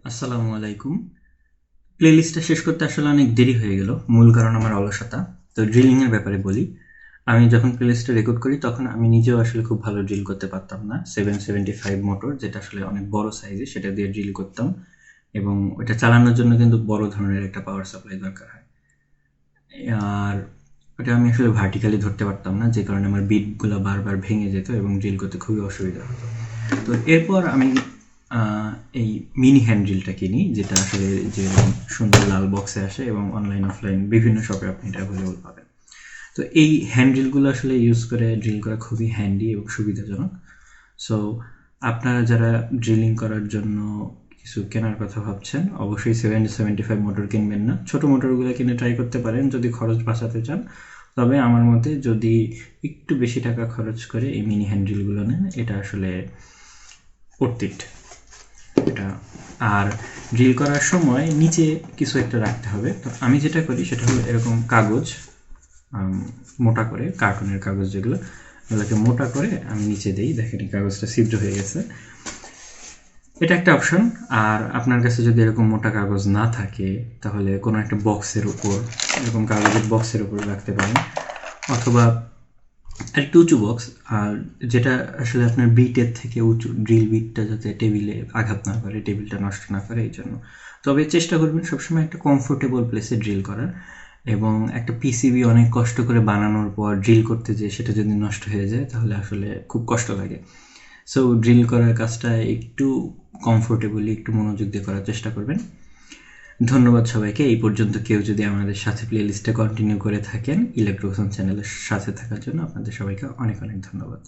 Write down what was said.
আসসালামু আলাইকুম। প্লেলিস্টটা শেষ করতে আসলে অনেক দেরি হয়ে গেল। মূল কারণ আমার অলসতা। তো ড্রিলিংয়ের ব্যাপারে বলি। আমি যখন প্লেলিস্টটা রেকর্ড করি তখন আমি নিজেও আসলে খুব ভালো ড্রিল করতে পারতাম না। 775 মোটর যেটা আসলে অনেক বড় সাইজে সেটা দিয়ে ড্রিল করতাম এবং ওটা চালানোর জন্য কিন্তু বড় ধরনের একটা পাওয়ার সাপ্লাই দরকার হয়। আর ওটা আমি আসলে ভার্টিক্যালি ধরতে পারতাম না, যে কারণে আমার বিটগুলো বারবার ভেঙে যেত এবং ড্রিল করতে খুবই অসুবিধা হতো। তো এরপর আমি আহ, এই মিনি হ্যান্ড ড্রিলটা কিনি, যেটা আসলে যে সুন্দর লাল বক্সে আসে এবং অনলাইন অফলাইন বিভিন্ন শপে আপনি এটা অ্যাভেলেবল পাবেন। তো এই হ্যান্ড ড্রিলগুলো আসলে ইউজ করে ড্রিল করা খুবই হ্যান্ডি এবং সুবিধাজনক। সো আপনারা যারা ড্রিলিং করার জন্য কিছু কেনার কথা ভাবছেন, অবশ্যই 775 মোটর কিনবেন না, ছোট মোটরগুলো কিনে ট্রাই করতে পারেন যদি খরচ বাঁচাতে চান। তবে আমার মতে যদি একটু বেশি টাকা খরচ করে এই মিনি হ্যান্ডেলগুলো নেন, এটা আসলে অর্থিট এটা। আর ড্রিল করার সময় নিচে কিছু একটা রাখতে হবে। তো আমি যেটা করি সেটা হলো এরকম কাগজ, মোটা করে কার্টুনের কাগজ যেগুলো, ওগুলোকে মোটা করে আমি নিচে দিই। দেখেন এই কাগজটা ছিদ্র হয়ে গেছে, এটা একটা অপশন। আর আপনার কাছে যদি এরকম মোটা কাগজ না থাকে তাহলে কোনো একটা বক্সের উপর, এরকম কাগজের বক্সের উপর রাখতে পারেন, অথবা আরেকটু উঁচু বক্স। আর যেটা আসলে আপনার বিটের থেকে উঁচু, ড্রিল বিটটা যাতে টেবিলে আঘাত না করে, টেবিলটা নষ্ট না করে এই জন্য। তবে চেষ্টা করবেন সবসময় একটা কমফোর্টেবল প্লেসে ড্রিল করার। এবং একটা পিসিবি অনেক কষ্ট করে বানানোর পর ড্রিল করতে যেয়ে সেটা যদি নষ্ট হয়ে যায় তাহলে আসলে খুব কষ্ট লাগে। সো ড্রিল করার কাজটা একটু কমফোর্টেবলি, একটু মনোযোগ দিয়ে করার চেষ্টা করবেন। ধন্যবাদ সবাইকে। এই পর্যন্ত কেউ যদি আমাদের সাথে প্লে লিস্টে কন্টিনিউ করে থাকেন ইলেকট্রোসন চ্যানেলের সাথে থাকার জন্য আপনাদের সবাইকে অনেক অনেক ধন্যবাদ।